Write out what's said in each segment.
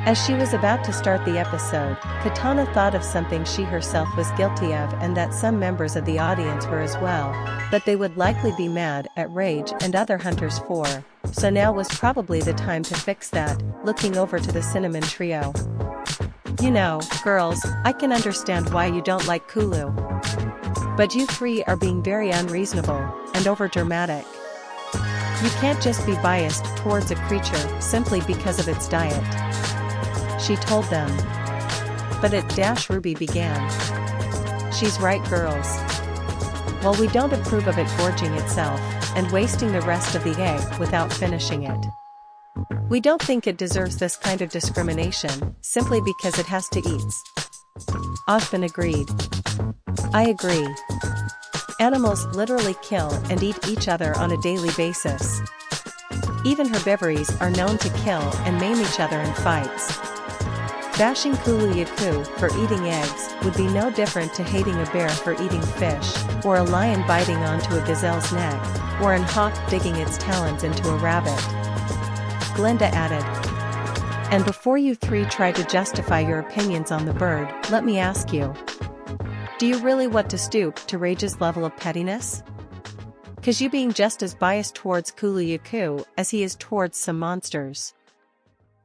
As she was about to start the episode, Katana thought of something she herself was guilty of and that some members of the audience were as well, but they would likely be mad at Rage and other hunters for, so now was probably the time to fix that, looking over to the Cinnamon Trio. You know, girls, I can understand why you don't like Kulu. But you three are being very unreasonable and overdramatic. You can't just be biased towards a creature simply because of its diet. She told them. But at RWBY began. She's right, girls. While we don't approve of it gorging itself and wasting the rest of the egg without finishing it. We don't think it deserves this kind of discrimination, simply because it has to eat. Osmond agreed. I agree. Animals literally kill and eat each other on a daily basis. Even herbivorous are known to kill and maim each other in fights. Bashing Kulu for eating eggs would be no different to hating a bear for eating fish, or a lion biting onto a gazelle's neck, or an hawk digging its talons into a rabbit. Glinda added. And before you three try to justify your opinions on the bird, let me ask you. Do you really want to stoop to Rage's level of pettiness? 'Cause you being just as biased towards Kulu as he is towards some monsters.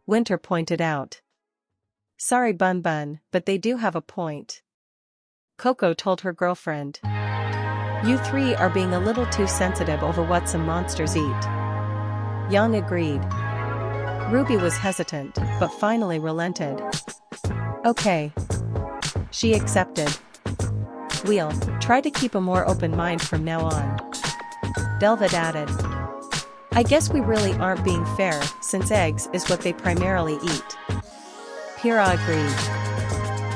Winter pointed out. Sorry Bun Bun, but they do have a point. Coco told her girlfriend. You three are being a little too sensitive over what some monsters eat. Yang agreed. Ruby was hesitant, but finally relented. Okay. She accepted. We'll try to keep a more open mind from now on. Delvid added. I guess we really aren't being fair, since eggs is what they primarily eat. Pyrrha agreed.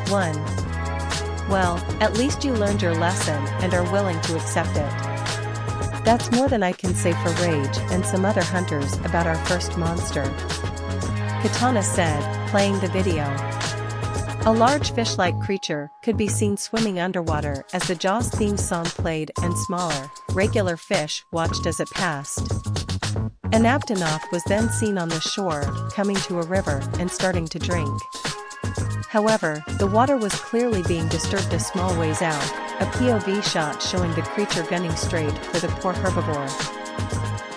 1. Well, at least you learned your lesson and are willing to accept it. That's more than I can say for Rage and some other hunters about our first monster. Katana said, playing the video. A large fish-like creature could be seen swimming underwater as the Jaws theme song played and smaller, regular fish watched as it passed. An Aptonoth was then seen on the shore, coming to a river and starting to drink. However, the water was clearly being disturbed a small ways out, a POV shot showing the creature gunning straight for the poor herbivore.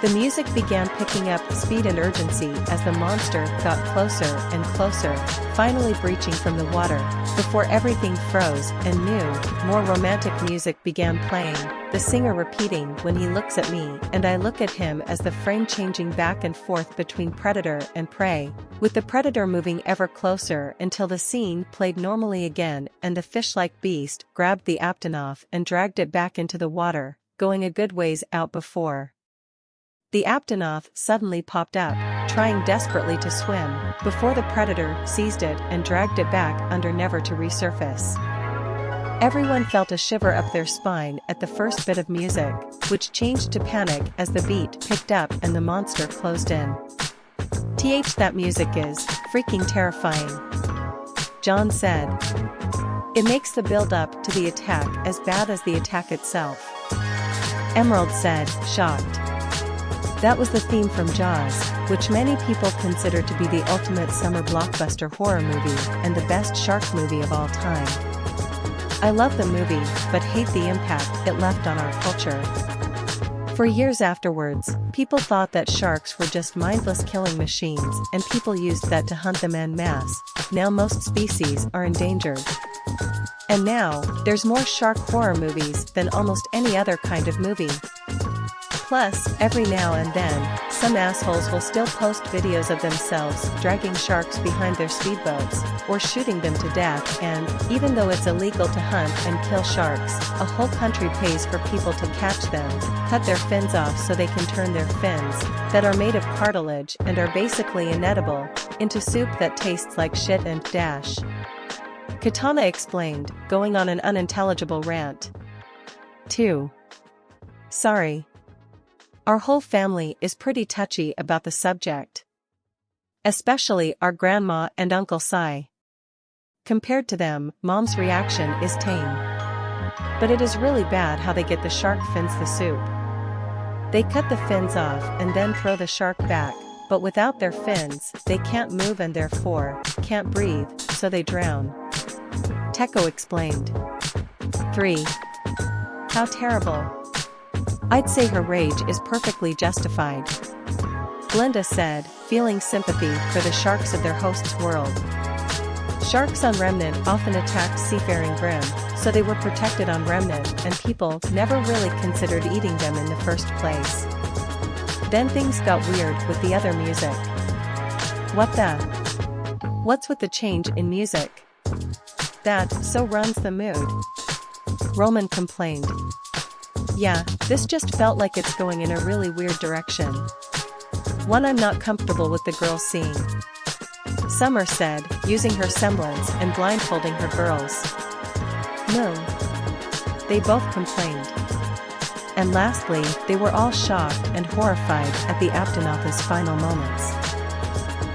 The music began picking up speed and urgency as the monster got closer and closer, finally breaching from the water, before everything froze and new, more romantic music began playing, the singer repeating when he looks at me and I look at him as the frame changing back and forth between predator and prey, with the predator moving ever closer until the scene played normally again and the fish-like beast grabbed the Aptonoth and dragged it back into the water, going a good ways out before. The Aptonoth suddenly popped up, trying desperately to swim, before the predator seized it and dragged it back under never to resurface. Everyone felt a shiver up their spine at the first bit of music, which changed to panic as the beat picked up and the monster closed in. That music is freaking terrifying. John said. It makes the build-up to the attack as bad as the attack itself. Emerald said, shocked. That was the theme from Jaws, which many people consider to be the ultimate summer blockbuster horror movie and the best shark movie of all time. I love the movie, but hate the impact it left on our culture. For years afterwards, people thought that sharks were just mindless killing machines and people used that to hunt them en masse. Now most species are endangered. And now, there's more shark horror movies than almost any other kind of movie. Plus, every now and then, some assholes will still post videos of themselves dragging sharks behind their speedboats, or shooting them to death and, even though it's illegal to hunt and kill sharks, a whole country pays for people to catch them, cut their fins off so they can turn their fins, that are made of cartilage and are basically inedible, into soup that tastes like shit and dash. Katana explained, going on an unintelligible rant. 2. Sorry. Our whole family is pretty touchy about the subject. Especially our grandma and Uncle Si. Compared to them, Mom's reaction is tame. But it is really bad how they get the shark fins the soup. They cut the fins off and then throw the shark back, but without their fins, they can't move and therefore, can't breathe, so they drown. Teko explained. 3. How terrible. I'd say her rage is perfectly justified. Glinda said, feeling sympathy for the sharks of their host's world. Sharks on Remnant often attacked seafaring Grimm, so they were protected on Remnant and people never really considered eating them in the first place. Then things got weird with the other music. What the? What's with the change in music? That so runs the mood. Roman complained. Yeah, this just felt like it's going in a really weird direction. One I'm not comfortable with the girls seeing. Summer said, using her semblance and blindfolding her girls. Moon. They both complained. And lastly, they were all shocked and horrified at the Aptonoth's final moments.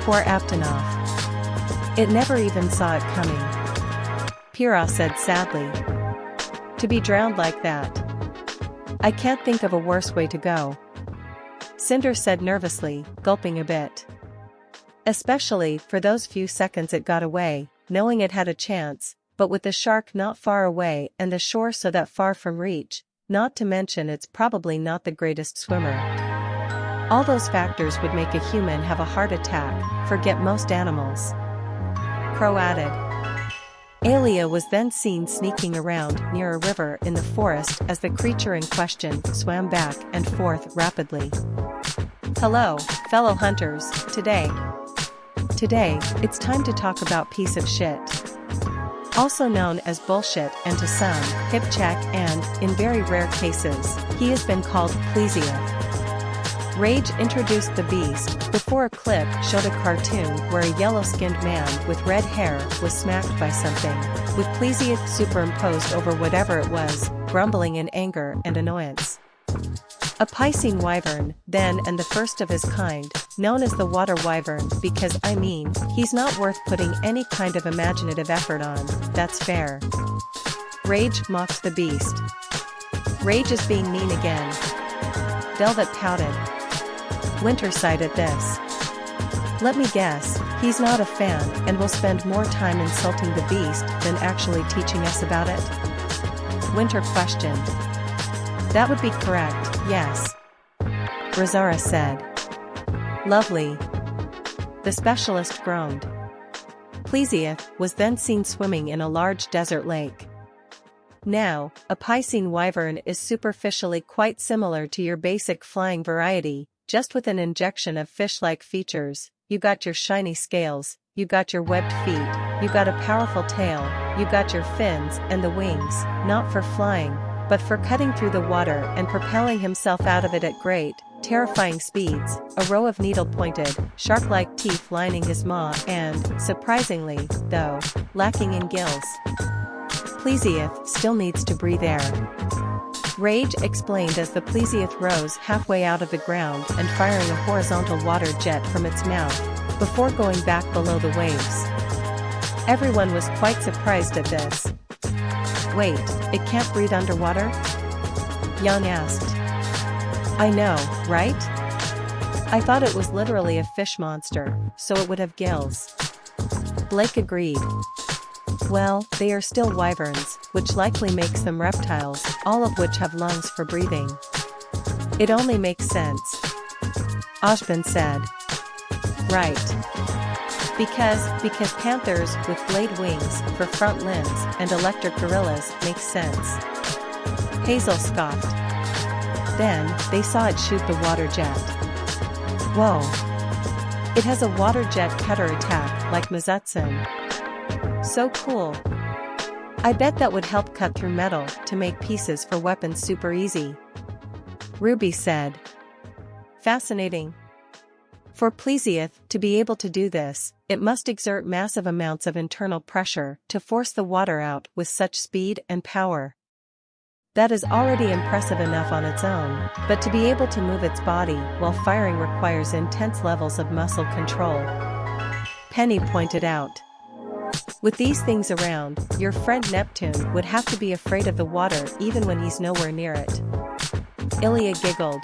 Poor Aptonoth. It never even saw it coming. Pyrrha said sadly. To be drowned like that. I can't think of a worse way to go. Cinder said nervously, gulping a bit. Especially for those few seconds it got away, knowing it had a chance, but with the shark not far away and the shore so that far from reach, not to mention it's probably not the greatest swimmer. All those factors would make a human have a heart attack, forget most animals. Crow added. Aelia was then seen sneaking around near a river in the forest as the creature in question swam back and forth rapidly. Hello, fellow hunters, Today, it's time to talk about piece of shit. Also known as bullshit and to some, hipchak and, in very rare cases, he has been called Plesioth. Rage introduced the beast, before a clip showed a cartoon where a yellow-skinned man with red hair was smacked by something, with Plesioth superimposed over whatever it was, grumbling in anger and annoyance. A piscine wyvern, then and the first of his kind, known as the water wyvern because he's not worth putting any kind of imaginative effort on, that's fair. Rage mocked the beast. Rage is being mean again. Velvet pouted. Winter sighed at this. Let me guess, he's not a fan and will spend more time insulting the beast than actually teaching us about it? Winter questioned. That would be correct, yes. Razara said. Lovely. The specialist groaned. Plesioth was then seen swimming in a large desert lake. Now, a piscine wyvern is superficially quite similar to your basic flying variety, just with an injection of fish-like features. You got your shiny scales, you got your webbed feet, you got a powerful tail, you got your fins and the wings, not for flying, but for cutting through the water and propelling himself out of it at great, terrifying speeds, a row of needle-pointed, shark-like teeth lining his maw and, surprisingly, though, lacking in gills. Plesioth still needs to breathe air. Rage explained as the Plesioth rose halfway out of the ground and firing a horizontal water jet from its mouth, before going back below the waves. Everyone was quite surprised at this. Wait, it can't breathe underwater? Jan asked. I know, right? I thought it was literally a fish monster, so it would have gills. Blake agreed. Well, they are still wyverns, which likely makes them reptiles, all of which have lungs for breathing. It only makes sense. Ashbin said. Right. Because panthers with blade wings for front limbs and electric gorillas makes sense. Hazel scoffed. Then, they saw it shoot the water jet. Whoa. It has a water jet cutter attack like Mazutsun. So cool. I bet that would help cut through metal to make pieces for weapons super easy. RWBY said. Fascinating. For Plesioth to be able to do this, it must exert massive amounts of internal pressure to force the water out with such speed and power. That is already impressive enough on its own, but to be able to move its body while firing requires intense levels of muscle control. Penny pointed out. With these things around, your friend Neptune would have to be afraid of the water even when he's nowhere near it. Ilya giggled.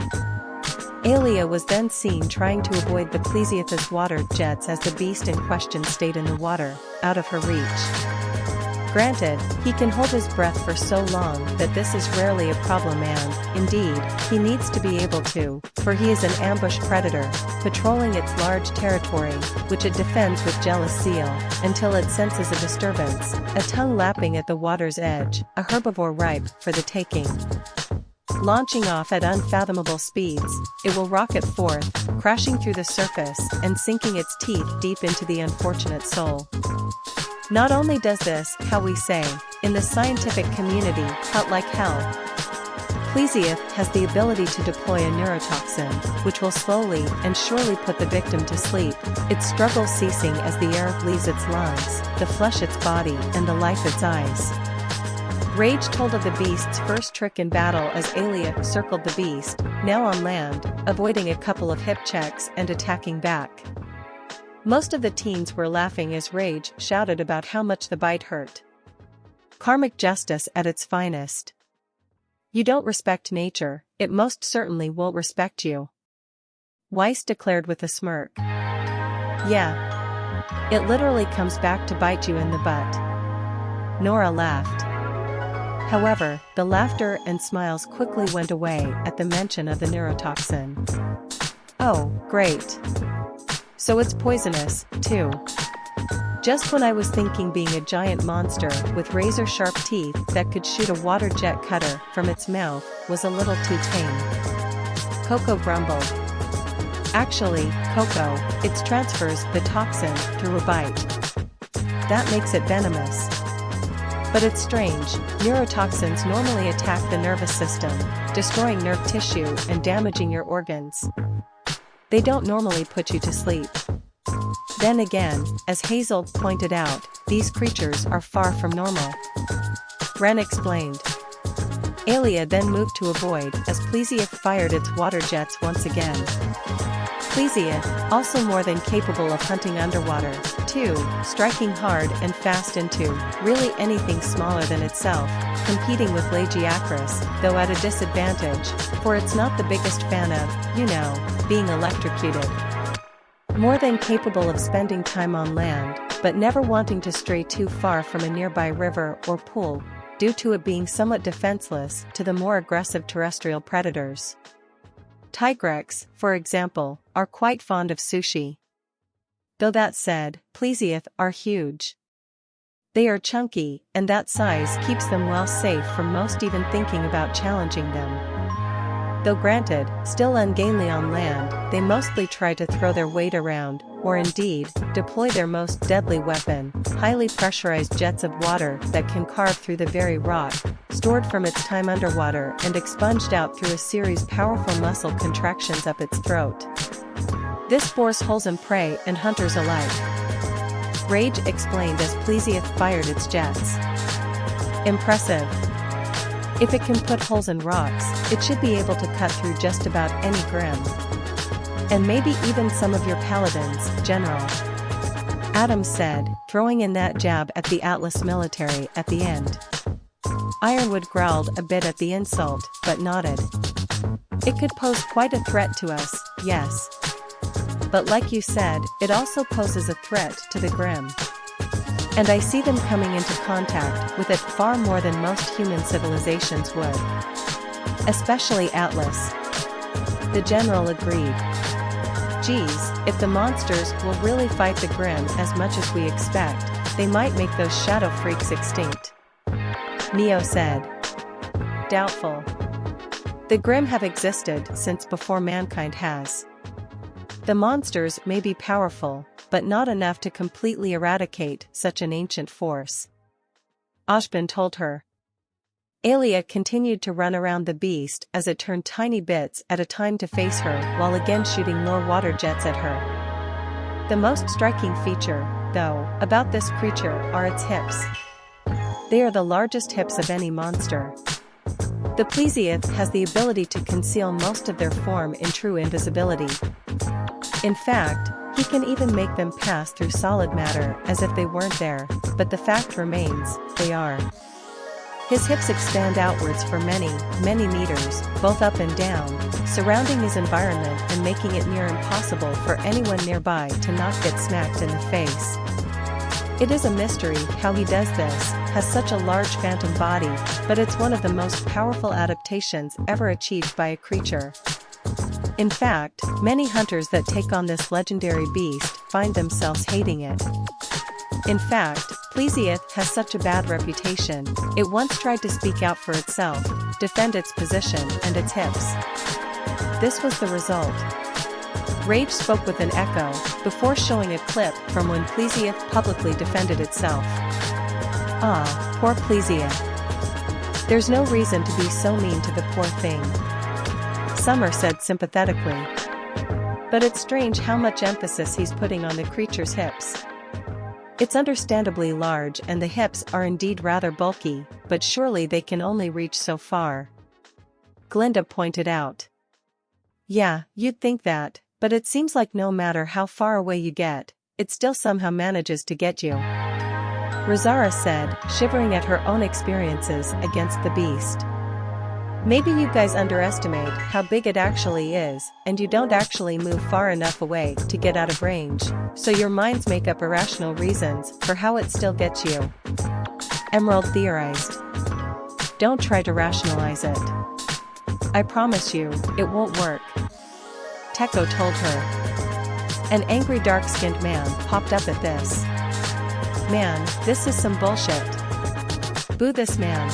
Aelia was then seen trying to avoid the Plesioth's water jets as the beast in question stayed in the water, out of her reach. Granted, he can hold his breath for so long that this is rarely a problem and, indeed, he needs to be able to, for he is an ambush predator, patrolling its large territory, which it defends with jealous zeal, until it senses a disturbance, a tongue lapping at the water's edge, a herbivore ripe for the taking. Launching off at unfathomable speeds, it will rocket forth, crashing through the surface and sinking its teeth deep into the unfortunate soul. Not only does this, how we say, in the scientific community, cut like hell. Plesioth has the ability to deploy a neurotoxin, which will slowly and surely put the victim to sleep, its struggle ceasing as the air leaves its lungs, the flesh its body and the life its eyes. Rage told of the beast's first trick in battle as Aelia circled the beast, now on land, avoiding a couple of hip checks and attacking back. Most of the teens were laughing as Rage shouted about how much the bite hurt. Karmic justice at its finest. You don't respect nature, it most certainly won't respect you. Weiss declared with a smirk. Yeah. It literally comes back to bite you in the butt. Nora laughed. However, the laughter and smiles quickly went away at the mention of the neurotoxin. Oh, great. So it's poisonous, too. Just when I was thinking being a giant monster with razor-sharp teeth that could shoot a water jet cutter from its mouth was a little too tame. Coco grumbled. Actually, Coco, it transfers the toxin through a bite. That makes it venomous. But it's strange, neurotoxins normally attack the nervous system, destroying nerve tissue and damaging your organs. They don't normally put you to sleep. Then again, as Hazel pointed out, these creatures are far from normal. Ren explained. Aelia then moved to avoid as Plesioth fired its water jets once again. Plesioth, also more than capable of hunting underwater, too, striking hard and fast into, really anything smaller than itself, competing with Lagiacris, though at a disadvantage, for it's not the biggest fan of, being electrocuted. More than capable of spending time on land, but never wanting to stray too far from a nearby river or pool, due to it being somewhat defenseless to the more aggressive terrestrial predators. Tigrex, for example, are quite fond of sushi. Though that said, Plesioth are huge. They are chunky, and that size keeps them well safe from most even thinking about challenging them. Though granted, still ungainly on land, they mostly try to throw their weight around, or indeed, deploy their most deadly weapon, highly pressurized jets of water that can carve through the very rock, stored from its time underwater and expunged out through a series powerful muscle contractions up its throat. This bores holes in prey and hunters alike. Rage explained as Plesioth fired its jets. Impressive. If it can put holes in rocks, it should be able to cut through just about any grim. And maybe even some of your paladins, General. Adams said, throwing in that jab at the Atlas military at the end. Ironwood growled a bit at the insult, but nodded. It could pose quite a threat to us, yes. But like you said, it also poses a threat to the Grim. And I see them coming into contact with it far more than most human civilizations would. Especially Atlas. The general agreed. Geez, if the monsters will really fight the Grim as much as we expect, they might make those shadow freaks extinct. Neo said. Doubtful. The Grim have existed since before mankind has. The monsters may be powerful, but not enough to completely eradicate such an ancient force. Ashbin told her. Aelia continued to run around the beast as it turned tiny bits at a time to face her while again shooting more water jets at her. The most striking feature, though, about this creature are its hips. They are the largest hips of any monster. The Plesioth has the ability to conceal most of their form in true invisibility. In fact, he can even make them pass through solid matter as if they weren't there, but the fact remains, they are. His hips expand outwards for many, many meters, both up and down, surrounding his environment and making it near impossible for anyone nearby to not get smacked in the face. It is a mystery how he does this, has such a large phantom body, but it's one of the most powerful adaptations ever achieved by a creature. In fact, many hunters that take on this legendary beast find themselves hating it. In fact, Plesioth has such a bad reputation, it once tried to speak out for itself, defend its position and its hips. This was the result. Rage spoke with an echo, before showing a clip from when Plesioth publicly defended itself. Ah, poor Plesioth. There's no reason to be so mean to the poor thing. Summer said sympathetically. But it's strange how much emphasis he's putting on the creature's hips. It's understandably large and the hips are indeed rather bulky, but surely they can only reach so far. Glinda pointed out. Yeah, you'd think that, but it seems like no matter how far away you get, it still somehow manages to get you. Rosara said, shivering at her own experiences against the beast. Maybe you guys underestimate how big it actually is, and you don't actually move far enough away to get out of range, so your minds make up irrational reasons for how it still gets you. Emerald theorized. Don't try to rationalize it. I promise you, it won't work. Teko told her. An angry dark-skinned man popped up at this. Man, this is some bullshit. Boo this man.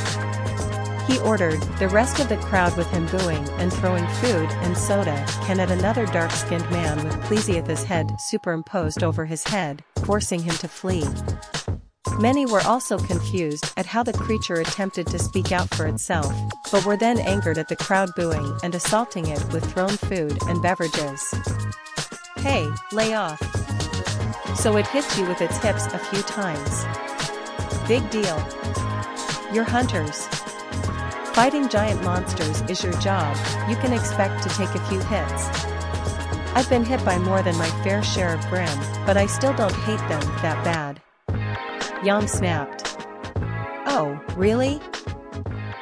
He ordered, the rest of the crowd with him booing and throwing food and soda can at another dark-skinned man with Plesioth's head superimposed over his head, forcing him to flee. Many were also confused at how the creature attempted to speak out for itself, but were then angered at the crowd booing and assaulting it with thrown food and beverages. Hey, lay off. So it hits you with its hips a few times. Big deal. You're hunters. Fighting giant monsters is your job, you can expect to take a few hits. I've been hit by more than my fair share of Grimm, but I still don't hate them that bad. Yang snapped. Oh, really?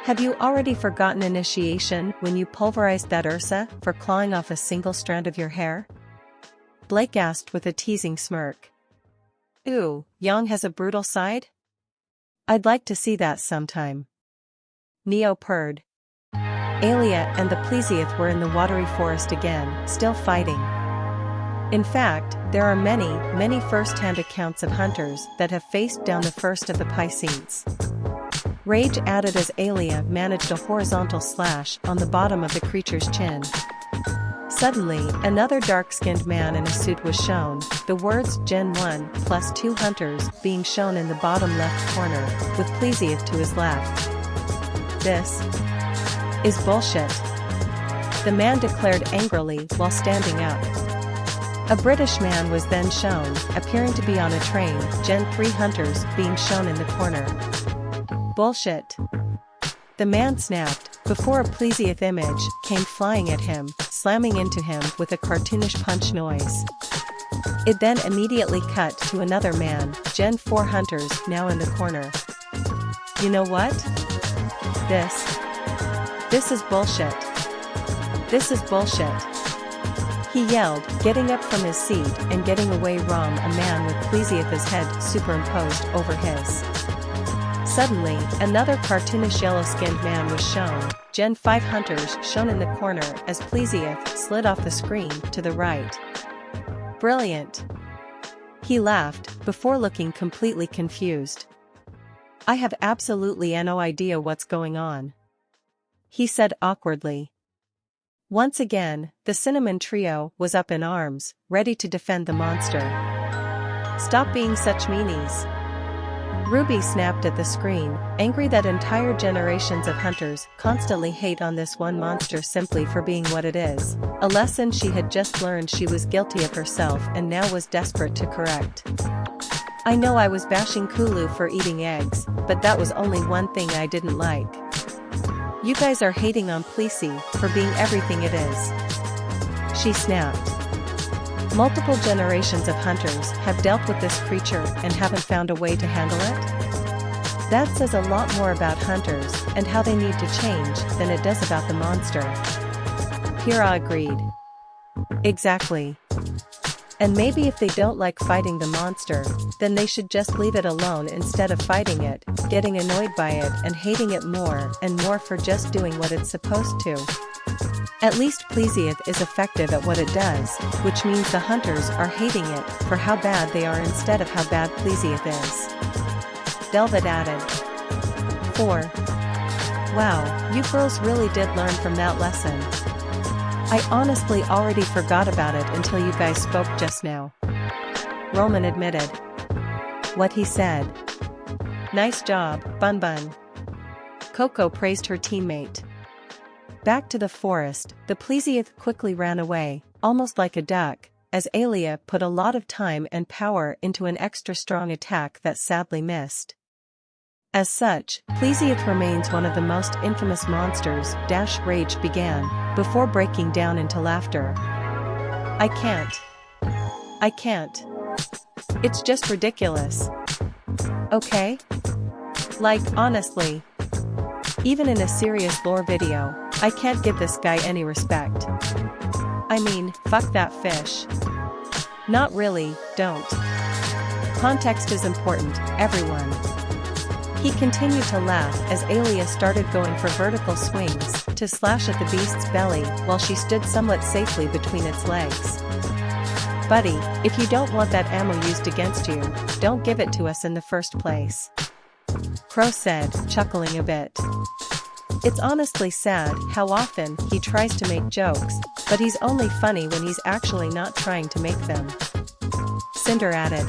Have you already forgotten initiation when you pulverized that Ursa for clawing off a single strand of your hair? Blake asked with a teasing smirk. Ooh, Yang has a brutal side? I'd like to see that sometime. Neo purred. Aelia and the Plesioth were in the watery forest again, still fighting. In fact, there are many, many first-hand accounts of hunters that have faced down the first of the Piscenes. Rage added as Aelia managed a horizontal slash on the bottom of the creature's chin. Suddenly, another dark-skinned man in a suit was shown, the words Gen 1 plus 2 hunters being shown in the bottom left corner, with Plesioth to his left. This is bullshit, the man declared angrily while standing up. A British man was then shown, appearing to be on a train, Gen 3 hunters being shown in the corner. Bullshit. The man snapped, before a Plesioth image came flying at him, slamming into him with a cartoonish punch noise. It then immediately cut to another man, Gen 4 hunters now in the corner. You know what? This is bullshit. This is bullshit. He yelled, getting up from his seat and getting away from a man with Plesioth's head superimposed over his. Suddenly, another cartoonish yellow-skinned man was shown, Gen 5 hunters shown in the corner as Plesioth slid off the screen to the right. Brilliant. He laughed, before looking completely confused. I have absolutely no idea what's going on, he said awkwardly. Once again, the Cinnamon Trio was up in arms, ready to defend the monster. Stop being such meanies. RWBY snapped at the screen, angry that entire generations of hunters constantly hate on this one monster simply for being what it is, a lesson she had just learned she was guilty of herself and now was desperate to correct. I know I was bashing Kulu for eating eggs, but that was only one thing I didn't like. You guys are hating on Plesi for being everything it is. She snapped. Multiple generations of hunters have dealt with this creature and haven't found a way to handle it? That says a lot more about hunters and how they need to change than it does about the monster. Hira agreed. Exactly. And maybe if they don't like fighting the monster, then they should just leave it alone instead of fighting it, getting annoyed by it and hating it more and more for just doing what it's supposed to. At least Plesioth is effective at what it does, which means the hunters are hating it for how bad they are instead of how bad Plesioth is. Delvid added. 4. Wow, you girls really did learn from that lesson. I honestly already forgot about it until you guys spoke just now. Roman admitted. What he said. Nice job, Bun Bun. Coco praised her teammate. Back to the forest, the Plesioth quickly ran away, almost like a duck, as Aelia put a lot of time and power into an extra strong attack that sadly missed. As such, Plesioth remains one of the most infamous monsters. Rage began, before breaking down into laughter. I can't. It's just ridiculous. Okay? Like, honestly. Even in a serious lore video, I can't give this guy any respect. I mean, fuck that fish. Not really, don't. Context is important, everyone. He continued to laugh as Aelia started going for vertical swings to slash at the beast's belly while she stood somewhat safely between its legs. Buddy, if you don't want that ammo used against you, don't give it to us in the first place. Crow said, chuckling a bit. It's honestly sad how often he tries to make jokes, but he's only funny when he's actually not trying to make them. Cinder added.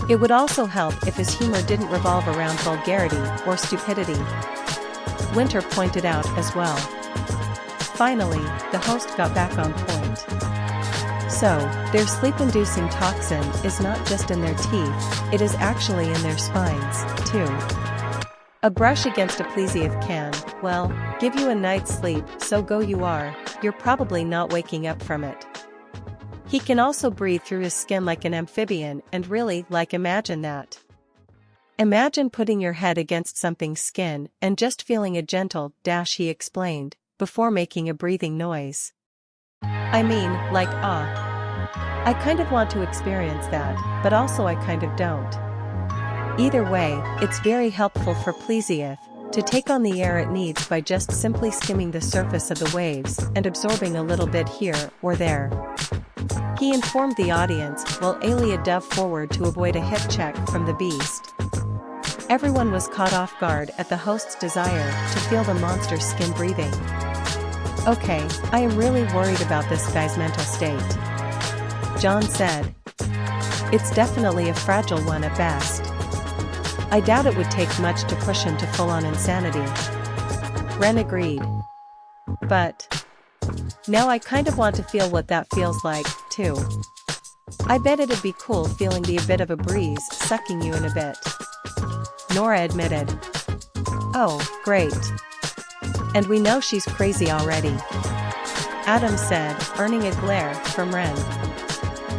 It would also help if his humor didn't revolve around vulgarity or stupidity. Winter pointed out as well. Finally, the host got back on point. So, their sleep-inducing toxin is not just in their teeth, it is actually in their spines, too. A brush against a Plesioth can, well, give you a night's sleep, so go you are, you're probably not waking up from it. He can also breathe through his skin like an amphibian and really, imagine that. Imagine putting your head against something's skin and just feeling a gentle dash, he explained, before making a breathing noise. I mean, I kind of want to experience that, but also I kind of don't. Either way, it's very helpful for Plesioth to take on the air it needs by just simply skimming the surface of the waves and absorbing a little bit here or there. He informed the audience while Aelia dove forward to avoid a hip check from the beast. Everyone was caught off guard at the host's desire to feel the monster's skin breathing. Okay, I am really worried about this guy's mental state. John said. It's definitely a fragile one at best. I doubt it would take much to push him to full-on insanity. Ren agreed. But now I kind of want to feel what that feels like, too. I bet it'd be cool feeling the bit of a breeze sucking you in a bit. Nora admitted. Oh, great. And we know she's crazy already. Adam said, earning a glare from Ren.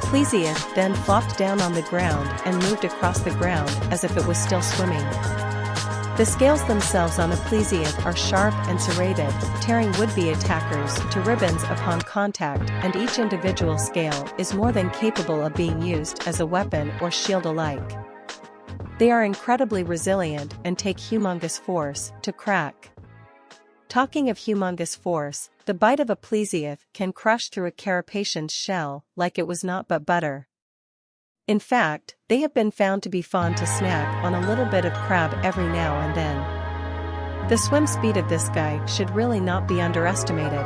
Plesioth then flopped down on the ground and moved across the ground as if it was still swimming. The scales themselves on a Plesioth are sharp and serrated, tearing would-be attackers to ribbons upon contact, and each individual scale is more than capable of being used as a weapon or shield alike. They are incredibly resilient and take humongous force to crack. Talking of humongous force, the bite of a Plesioth can crush through a carapacean's shell like it was naught but butter. In fact, they have been found to be fond to snack on a little bit of crab every now and then. The swim speed of this guy should really not be underestimated.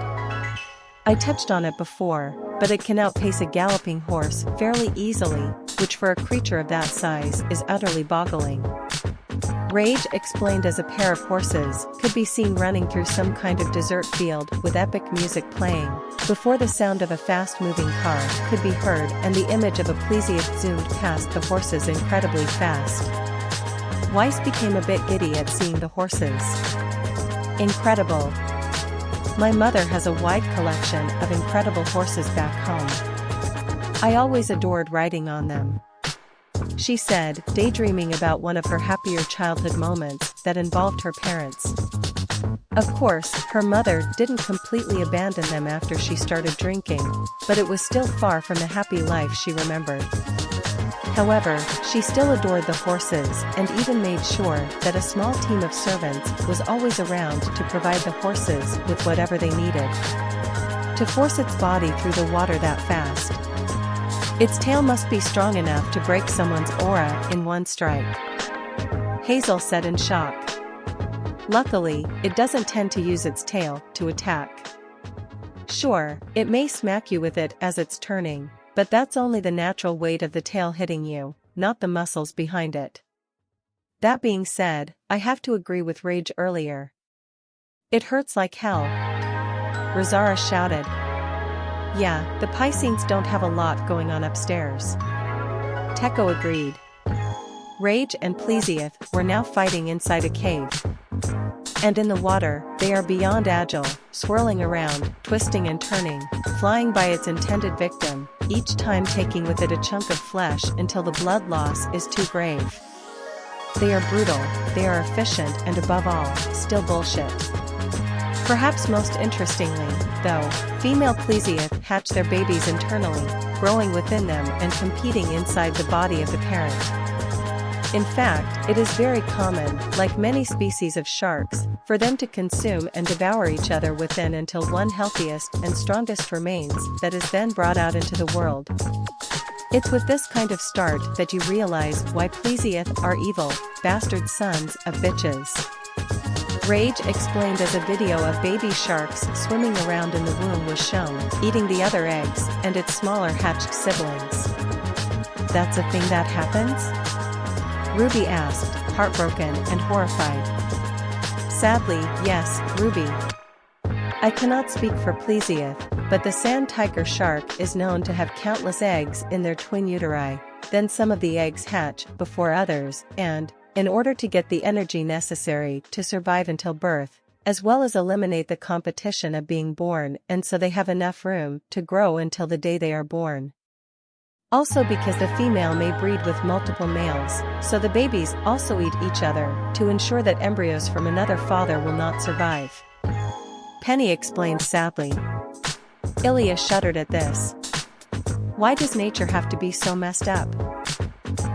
I touched on it before, but it can outpace a galloping horse fairly easily, which for a creature of that size is utterly boggling. Rage explained as a pair of horses could be seen running through some kind of desert field with epic music playing, before the sound of a fast-moving car could be heard and the image of a Plesioth zoomed past the horses incredibly fast. Weiss became a bit giddy at seeing the horses. Incredible. My mother has a wide collection of incredible horses back home. I always adored riding on them. she said, daydreaming about one of her happier childhood moments that involved her parents. Of course, her mother didn't completely abandon them after she started drinking, but it was still far from the happy life she remembered. However, she still adored the horses and even made sure that a small team of servants was always around to provide the horses with whatever they needed to force its body through the water that fast. Its tail must be strong enough to break someone's aura in one strike, Hazel said in shock. Luckily, it doesn't tend to use its tail to attack. Sure, it may smack you with it as it's turning, but that's only the natural weight of the tail hitting you, not the muscles behind it. That being said, I have to agree with Rage earlier. It hurts like hell, Razara shouted. Yeah, the Piscenes don't have a lot going on upstairs, Teko agreed. Rage and Plesioth were now fighting inside a cave. And in the water, they are beyond agile, swirling around, twisting and turning, flying by its intended victim, each time taking with it a chunk of flesh until the blood loss is too grave. They are brutal, they are efficient and above all, still bullshit. Perhaps most interestingly, though, female Plesioth hatch their babies internally, growing within them and competing inside the body of the parent. In fact, it is very common, like many species of sharks, for them to consume and devour each other within until one healthiest and strongest remains that is then brought out into the world. It's with this kind of start that you realize why Plesioth are evil, bastard sons of bitches. Rage explained as a video of baby sharks swimming around in the womb was shown, eating the other eggs and its smaller hatched siblings. That's a thing that happens? RWBY asked, heartbroken and horrified. Sadly, yes, RWBY. I cannot speak for Plesioth, but the sand tiger shark is known to have countless eggs in their twin uteri, then some of the eggs hatch before others and, in order to get the energy necessary to survive until birth, as well as eliminate the competition of being born and so they have enough room to grow until the day they are born. Also because the female may breed with multiple males, so the babies also eat each other to ensure that embryos from another father will not survive. Penny explained sadly. Ilya shuddered at this. Why does nature have to be so messed up?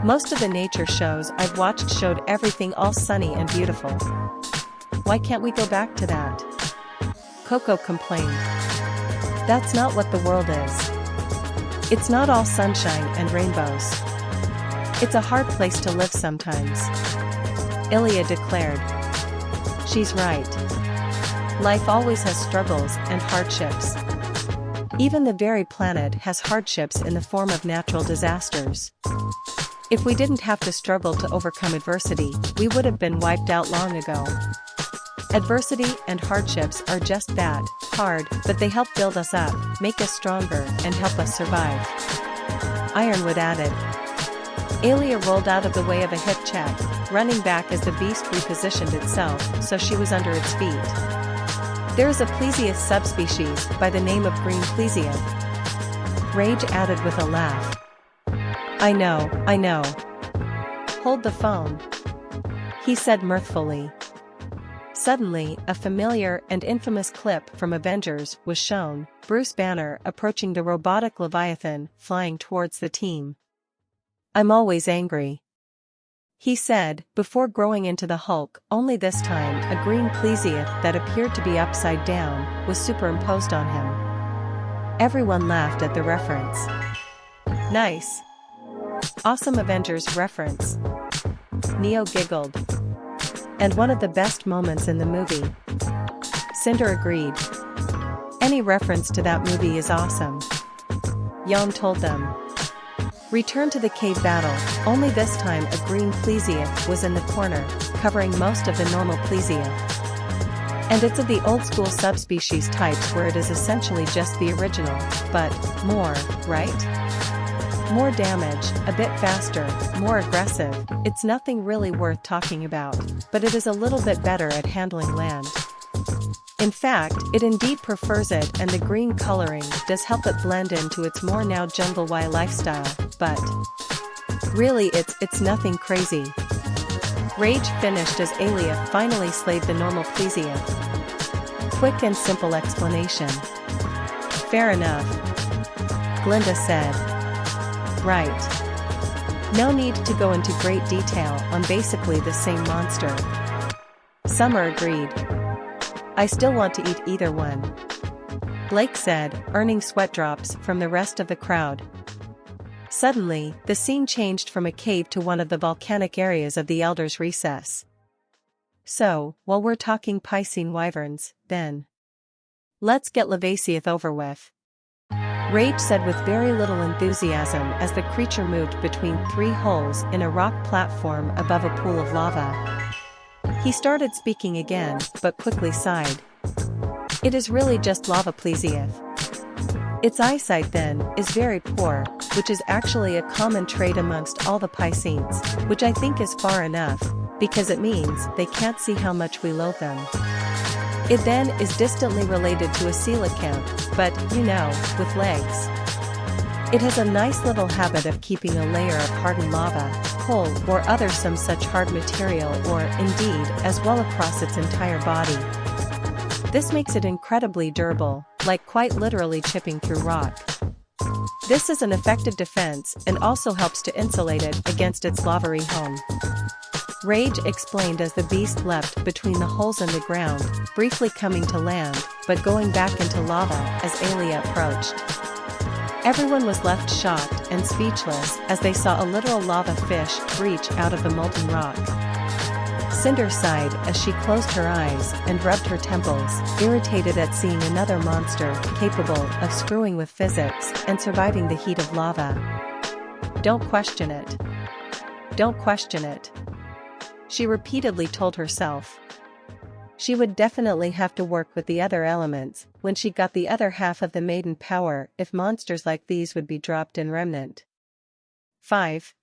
Most of the nature shows I've watched showed everything all sunny and beautiful. Why can't we go back to that? Coco complained. That's not what the world is. It's not all sunshine and rainbows. It's a hard place to live sometimes, Ilya declared. She's right. Life always has struggles and hardships. Even the very planet has hardships in the form of natural disasters. If we didn't have to struggle to overcome adversity, we would have been wiped out long ago. Adversity and hardships are just that, hard, but they help build us up, make us stronger, and help us survive. Ironwood added. Ilya rolled out of the way of a hip check, running back as the beast repositioned itself so she was under its feet. There is a Plesioth subspecies by the name of green Plesioth. Rage added with a laugh. I know. Hold the phone, he said mirthfully. Suddenly, a familiar and infamous clip from Avengers was shown, Bruce Banner approaching the robotic Leviathan, flying towards the team. I'm always angry, he said, before growing into the Hulk, only this time a green Plesioth that appeared to be upside down was superimposed on him. Everyone laughed at the reference. Nice. Awesome Avengers reference. Neo giggled. And one of the best moments in the movie. Cinder agreed. Any reference to that movie is awesome, Yom told them. Return to the cave battle, only this time a green Plesioth was in the corner, covering most of the normal Plesioth. And it's of the old-school subspecies types where it is essentially just the original, but more, right? More damage, a bit faster, more aggressive, it's nothing really worth talking about, but it is a little bit better at handling land. In fact, it indeed prefers it, and the green coloring does help it blend into its more now jungle-y lifestyle, but Really, it's nothing crazy. Rage finished as Alia finally slayed the normal Plesioth. Quick and simple explanation. Fair enough, Glinda said. Right. No need to go into great detail on basically the same monster. Summer agreed. I still want to eat either one, Blake said, earning sweat drops from the rest of the crowd. Suddenly, the scene changed from a cave to one of the volcanic areas of the Elder's Recess. So, while we're talking Piscine wyverns, then let's get Lavasioth over with, Rage said with very little enthusiasm as the creature moved between 3 holes in a rock platform above a pool of lava. He started speaking again, but quickly sighed. It is really just lava, Plesioth. Its eyesight then is very poor, which is actually a common trait amongst all the Piscenes, which I think is far enough, because it means they can't see how much we loathe them. It then is distantly related to a coelacanth, but, you know, with legs. It has a nice little habit of keeping a layer of hardened lava, coal or other some such hard material or, indeed, as well across its entire body. This makes it incredibly durable, like quite literally chipping through rock. This is an effective defense and also helps to insulate it against its lavery home. Rage explained as the beast leapt between the holes in the ground, briefly coming to land, but going back into lava as Alia approached. Everyone was left shocked and speechless as they saw a literal lava fish breach out of the molten rock. Cinder sighed as she closed her eyes and rubbed her temples, irritated at seeing another monster capable of screwing with physics and surviving the heat of lava. Don't question it. Don't question it, she repeatedly told herself. She would definitely have to work with the other elements when she got the other half of the maiden power if monsters like these would be dropped in Remnant 5.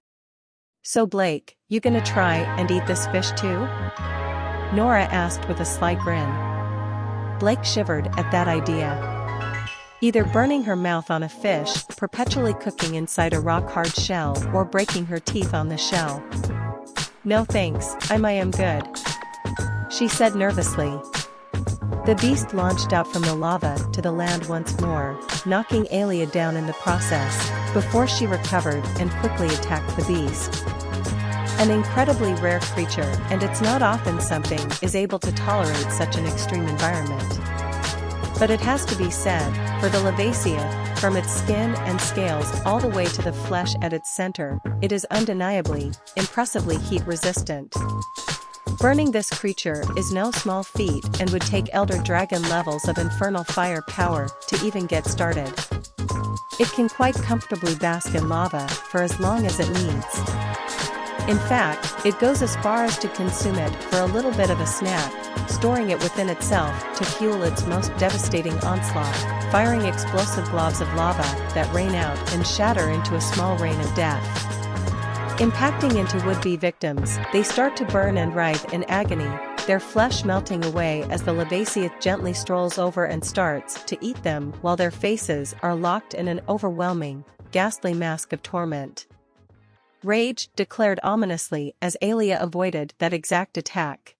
So Blake, you gonna try and eat this fish too? Nora asked with a sly grin. Blake shivered at that idea. Either burning her mouth on a fish, perpetually cooking inside a rock-hard shell, or breaking her teeth on the shell. No thanks, I am good, she said nervously. The beast launched out from the lava to the land once more, knocking Alia down in the process, before she recovered and quickly attacked the beast. An incredibly rare creature, and it's not often something is able to tolerate such an extreme environment. But it has to be said, for the Lavasioth, from its skin and scales all the way to the flesh at its center, it is undeniably, impressively heat-resistant. Burning this creature is no small feat and would take Elder Dragon levels of infernal fire power to even get started. It can quite comfortably bask in lava for as long as it needs. In fact, it goes as far as to consume it for a little bit of a snack, storing it within itself to fuel its most devastating onslaught, firing explosive globs of lava that rain out and shatter into a small rain of death. Impacting into would-be victims, they start to burn and writhe in agony, their flesh melting away as the Lavasioth gently strolls over and starts to eat them while their faces are locked in an overwhelming, ghastly mask of torment. Rage declared ominously as Alia avoided that exact attack.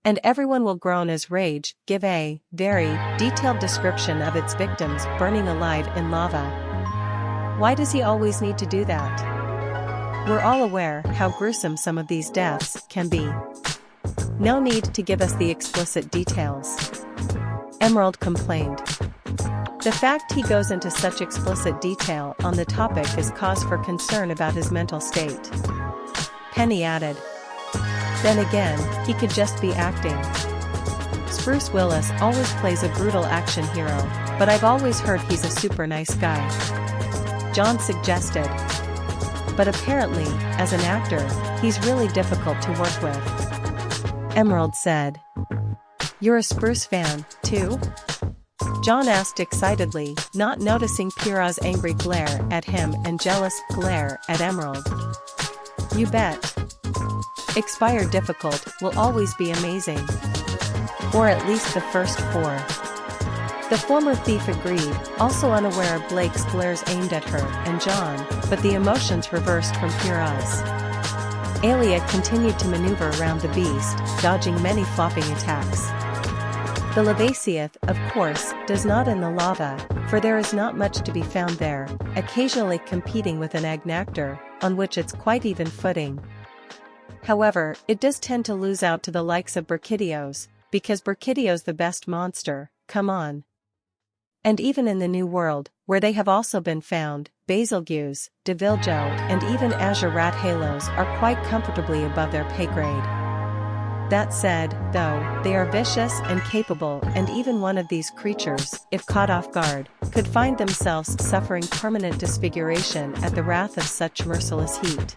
And everyone will groan as Rage give a very detailed description of its victims burning alive in lava. Why does he always need to do that? We're all aware how gruesome some of these deaths can be. No need to give us the explicit details, Emerald complained. The fact he goes into such explicit detail on the topic is cause for concern about his mental state, Penny added. Then again, he could just be acting. Spruce Willis always plays a brutal action hero, but I've always heard he's a super nice guy, John suggested. But apparently, as an actor, he's really difficult to work with, Emerald said. You're a Spruce fan, too? John asked excitedly, not noticing Pyrrha's angry glare at him and jealous glare at Emerald. You bet. Expired Difficult will always be amazing. Or at least the first 4. The former thief agreed, also unaware of Blake's glares aimed at her and John, but the emotions reversed from pure Oz. Alia continued to maneuver around the beast, dodging many flopping attacks. The Lavasioth, of course, does not in the lava, for there is not much to be found there, occasionally competing with an agnactor, on which it's quite even footing. However, it does tend to lose out to the likes of Brachydios, because Brachydios the best monster, come on. And even in the New World, where they have also been found, Basilgeuse, Deviljo, and even Azure Rat Halos are quite comfortably above their pay grade. That said, though, they are vicious and capable, and even one of these creatures, if caught off guard, could find themselves suffering permanent disfiguration at the wrath of such merciless heat.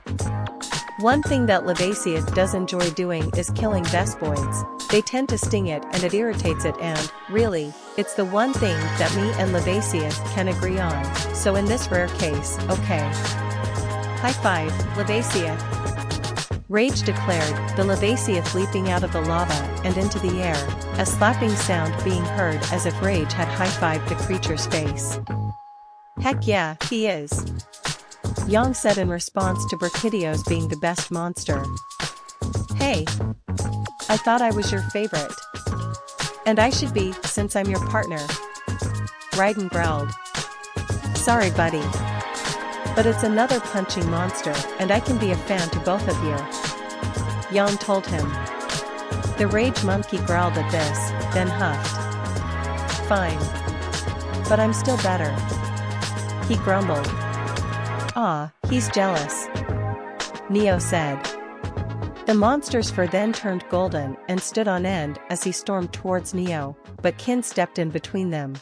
One thing that Lavasioth does enjoy doing is killing Vespoids. They tend to sting it and it irritates it, and, really, it's the one thing that me and Lavasioth can agree on, so in this rare case, okay. High five, Lavasioth. Rage declared, the Lavasioth leaping out of the lava and into the air, a slapping sound being heard as if Rage had high-fived the creature's face. Heck yeah, he is. Yang said in response to Brachydios being the best monster. Hey! I thought I was your favorite. And I should be, since I'm your partner. Raiden growled. Sorry buddy. But it's another punching monster, and I can be a fan to both of you. Yang told him. The rage monkey growled at this, then huffed. Fine. But I'm still better. He grumbled. Ah, he's jealous. Neo said. The monster's fur then turned golden and stood on end as he stormed towards Neo, but Kin stepped in between them.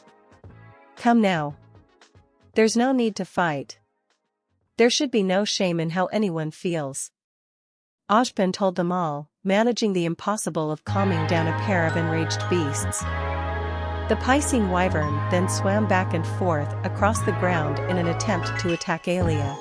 Come now. There's no need to fight. There should be no shame in how anyone feels. Ozpin told them all, managing the impossible of calming down a pair of enraged beasts. The Piscine wyvern then swam back and forth across the ground in an attempt to attack Alia.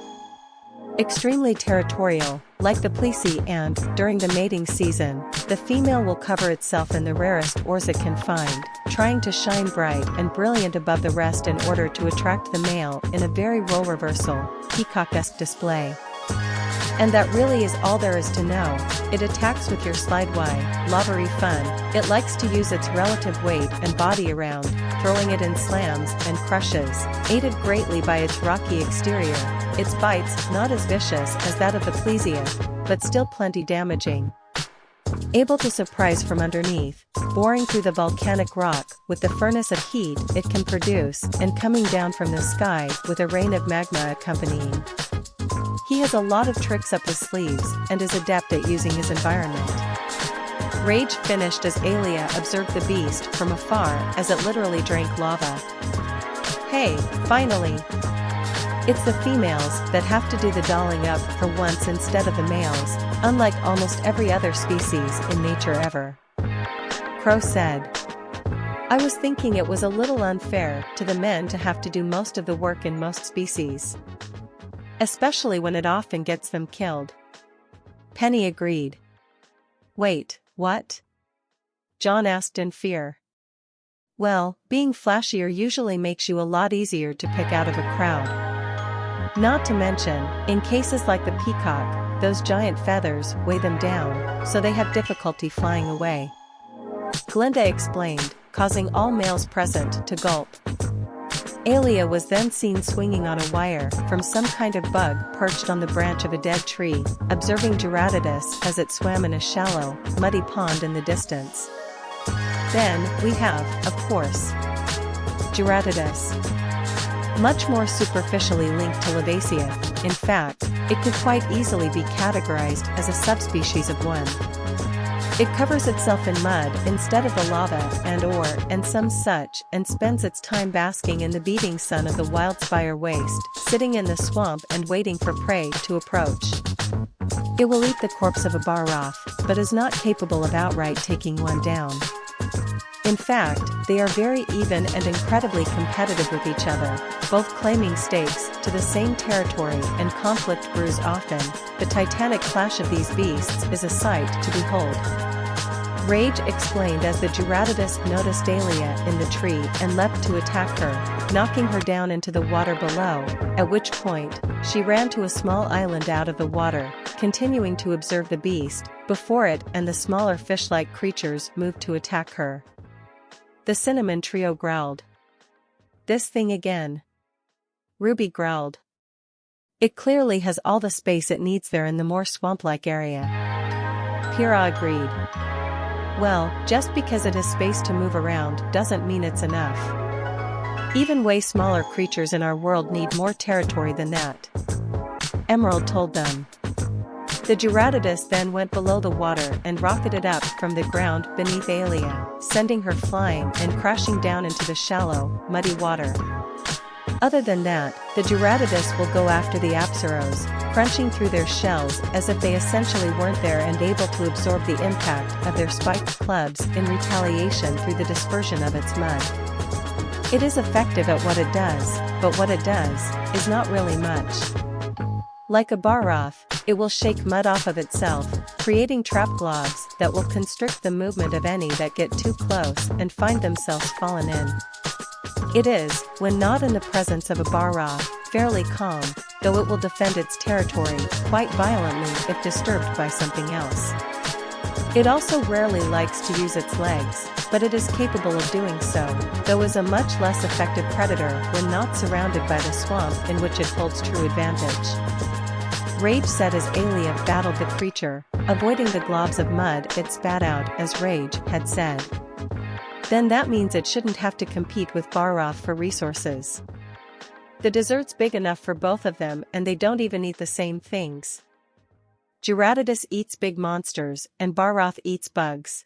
Extremely territorial, like the Plesioth, and, during the mating season, the female will cover itself in the rarest ores it can find, trying to shine bright and brilliant above the rest in order to attract the male in a very role reversal, peacock-esque display. And that really is all there is to know. It attacks with your slide Y, lottery fun. It likes to use its relative weight and body around, throwing it in slams and crushes, aided greatly by its rocky exterior. Its bites, not as vicious as that of the Plesioth, but still plenty damaging. Able to surprise from underneath, boring through the volcanic rock with the furnace of heat it can produce, and coming down from the sky with a rain of magma accompanying. He has a lot of tricks up his sleeves and is adept at using his environment. Rage finished as Alia observed the beast from afar as it literally drank lava. Hey, finally! It's the females that have to do the dolling up for once instead of the males, unlike almost every other species in nature ever. Crow said. I was thinking it was a little unfair to the men to have to do most of the work in most species. Especially when it often gets them killed. Penny agreed. Wait, what? John asked in fear. Well, being flashier usually makes you a lot easier to pick out of a crowd. Not to mention, in cases like the peacock, those giant feathers weigh them down, so they have difficulty flying away. Glinda explained, causing all males present to gulp. Alia was then seen swinging on a wire from some kind of bug perched on the branch of a dead tree, observing Jyuratodus as it swam in a shallow, muddy pond in the distance. Then, we have, of course, Jyuratodus. Much more superficially linked to Lavasioth, in fact, it could quite easily be categorized as a subspecies of one. It covers itself in mud instead of the lava and ore and some such, and spends its time basking in the beating sun of the wildspire waste, sitting in the swamp and waiting for prey to approach. It will eat the corpse of a Barroth, but is not capable of outright taking one down. In fact, they are very even and incredibly competitive with each other, both claiming stakes to the same territory, and conflict brews often. The titanic clash of these beasts is a sight to behold. Rage explained as the Jyuratodus noticed Alia in the tree and leapt to attack her, knocking her down into the water below, at which point, she ran to a small island out of the water, continuing to observe the beast, before it and the smaller fish-like creatures moved to attack her. The cinnamon trio growled. "This thing again." RWBY growled. "It clearly has all the space it needs there in the more swamp-like area." Pyrrha agreed. "Well, just because it has space to move around doesn't mean it's enough. Even way smaller creatures in our world need more territory than that," Emerald told them. The Jyuratodus then went below the water and rocketed up from the ground beneath Alia, sending her flying and crashing down into the shallow, muddy water. Other than that, the Jyuratodus will go after the Apsaros, crunching through their shells as if they essentially weren't there and able to absorb the impact of their spiked clubs in retaliation through the dispersion of its mud. It is effective at what it does, but what it does is not really much. Like a Barroth, it will shake mud off of itself, creating trap globs that will constrict the movement of any that get too close and find themselves fallen in. It is, when not in the presence of a Barroth, fairly calm, though it will defend its territory quite violently if disturbed by something else. It also rarely likes to use its legs, but it is capable of doing so, though is a much less effective predator when not surrounded by the swamp in which it holds true advantage. Rage said as Alia battled the creature, avoiding the globs of mud it spat out as Rage had said. Then that means it shouldn't have to compete with Barroth for resources. The desert's big enough for both of them and they don't even eat the same things. Jyuratodus eats big monsters and Barroth eats bugs.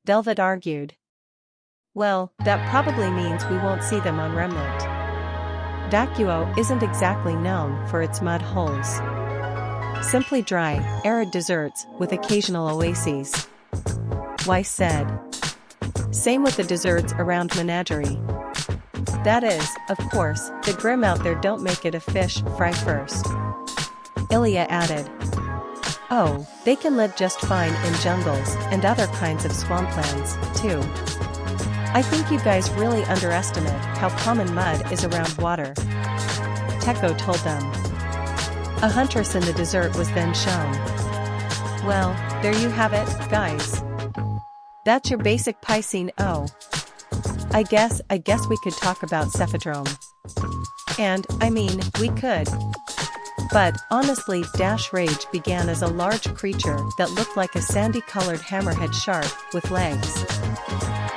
Delvet argued. Well, that probably means we won't see them on Remnant. Dakuo isn't exactly known for its mud holes. Simply dry, arid deserts with occasional oases. Weiss said. Same with the deserts around Menagerie. That is, of course, the Grim out there don't make it a fish fry first. Ilya added. Oh, they can live just fine in jungles and other kinds of swamplands, too. I think you guys really underestimate how common mud is around water. Teko told them. A huntress in the desert was then shown. Well, there you have it, guys. That's your basic Piscine. Oh. I guess we could talk about Cephadrome. And, I mean, we could. But, honestly, Rage began as a large creature that looked like a sandy-colored hammerhead shark with legs.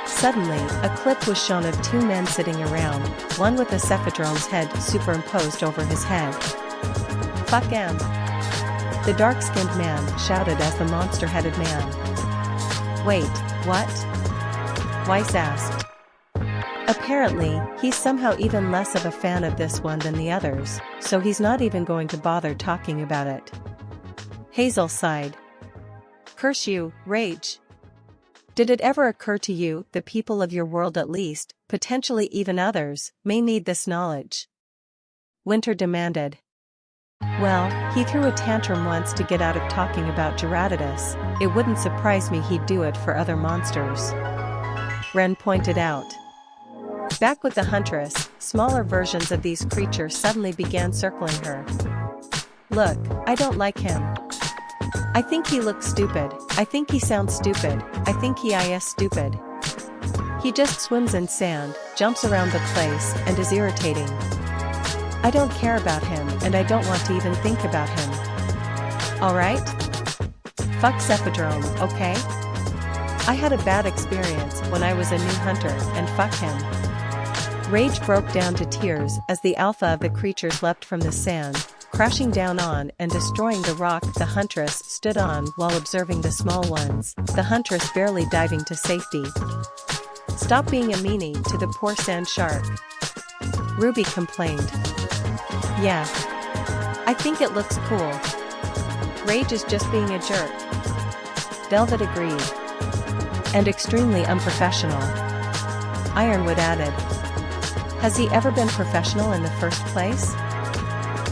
Suddenly, a clip was shown of two men sitting around, one with a Cephadrome's head superimposed over his head. Fuck 'em. The dark-skinned man shouted as the monster-headed man. Wait, what? Weiss asked. Apparently, he's somehow even less of a fan of this one than the others, so he's not even going to bother talking about it. Hazel sighed. Curse you, Rage. Did it ever occur to you the people of your world at least, potentially even others, may need this knowledge? Winter demanded. Well, he threw a tantrum once to get out of talking about Jyuratodus. It wouldn't surprise me he'd do it for other monsters. Ren pointed out. Back with the huntress, smaller versions of these creatures suddenly began circling her. Look, I don't like him. I think he looks stupid, I think he sounds stupid, I think he is stupid. He just swims in sand, jumps around the place, and is irritating. I don't care about him and I don't want to even think about him. Alright? Fuck Cephadrome, okay? I had a bad experience when I was a new hunter and fuck him. Rage broke down to tears as the alpha of the creatures leapt from the sand, crashing down on and destroying the rock the huntress stood on while observing the small ones, the huntress barely diving to safety. Stop being a meanie to the poor sand shark. RWBY complained. Yeah. I think it looks cool. Rage is just being a jerk. Velvet agreed. And extremely unprofessional. Ironwood added. Has he ever been professional in the first place?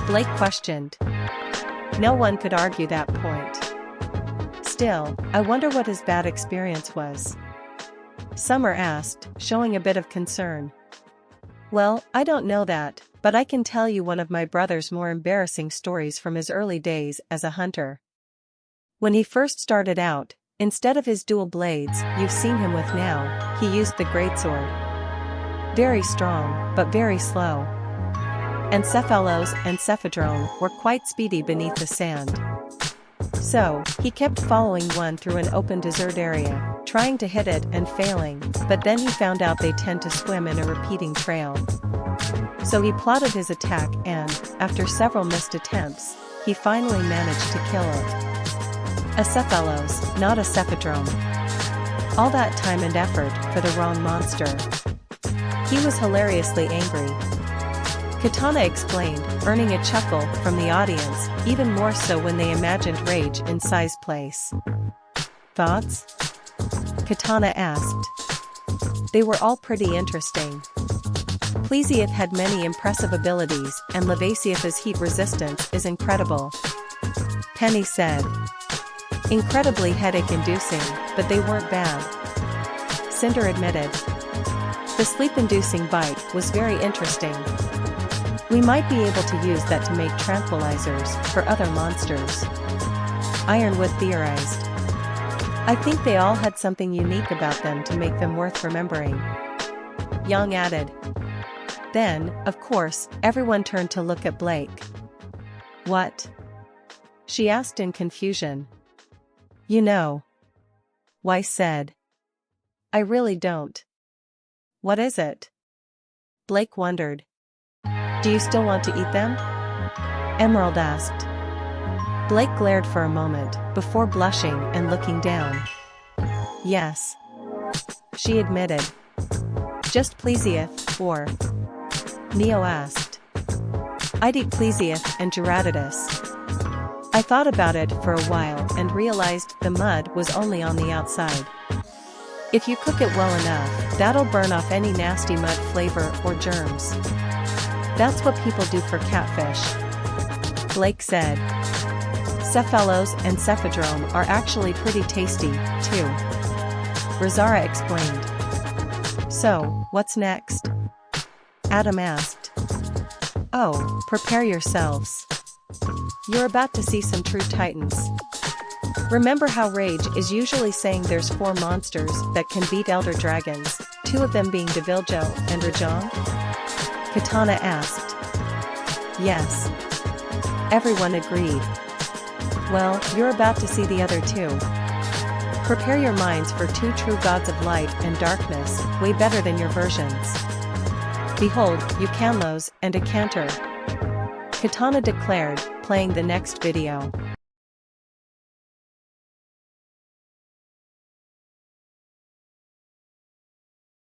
Blake questioned. No one could argue that point. Still, I wonder what his bad experience was. Summer asked, showing a bit of concern. Well, I don't know that, but I can tell you one of my brother's more embarrassing stories from his early days as a hunter. When he first started out, instead of his dual blades you've seen him with now, he used the greatsword. Very strong, but very slow. Encephalos and Cephadrome were quite speedy beneath the sand. So, he kept following one through an open desert area, trying to hit it and failing, but then he found out they tend to swim in a repeating trail. So he plotted his attack and, after several missed attempts, he finally managed to kill it. A Cephalos, not a Cephadrome. All that time and effort for the wrong monster. He was hilariously angry. Katana explained, earning a chuckle from the audience, even more so when they imagined Rage in Sai's place. Thoughts? Katana asked. They were all pretty interesting. Plesioth had many impressive abilities, and Lavasioth's heat resistance is incredible. Penny said. Incredibly headache-inducing, but they weren't bad. Cinder admitted. The sleep-inducing bite was very interesting. We might be able to use that to make tranquilizers for other monsters. Ironwood theorized. I think they all had something unique about them to make them worth remembering. Young added. Then, of course, everyone turned to look at Blake. What? She asked in confusion. You know. Weiss said. I really don't. What is it? Blake wondered. Do you still want to eat them? Emerald asked. Blake glared for a moment, before blushing and looking down. Yes. She admitted. Just Plesioth, or? Neo asked. I'd eat Plesioth and Jyuratodus. I thought about it for a while and realized the mud was only on the outside. If you cook it well enough, that'll burn off any nasty mud flavor or germs. That's what people do for catfish. Blake said. Cephalos and Cephadrome are actually pretty tasty, too. Rosara explained. So, what's next? Adam asked. Oh, prepare yourselves. You're about to see some true titans. Remember how Rage is usually saying there's 4 monsters that can beat elder dragons, 2 of them being Deviljo and Rajang? Katana asked. Yes. Everyone agreed. Well, you're about to see the other 2. Prepare your minds for 2 true gods of light and darkness, way better than your versions. Behold, Eucanlos and a Cantor. Katana declared, playing the next video.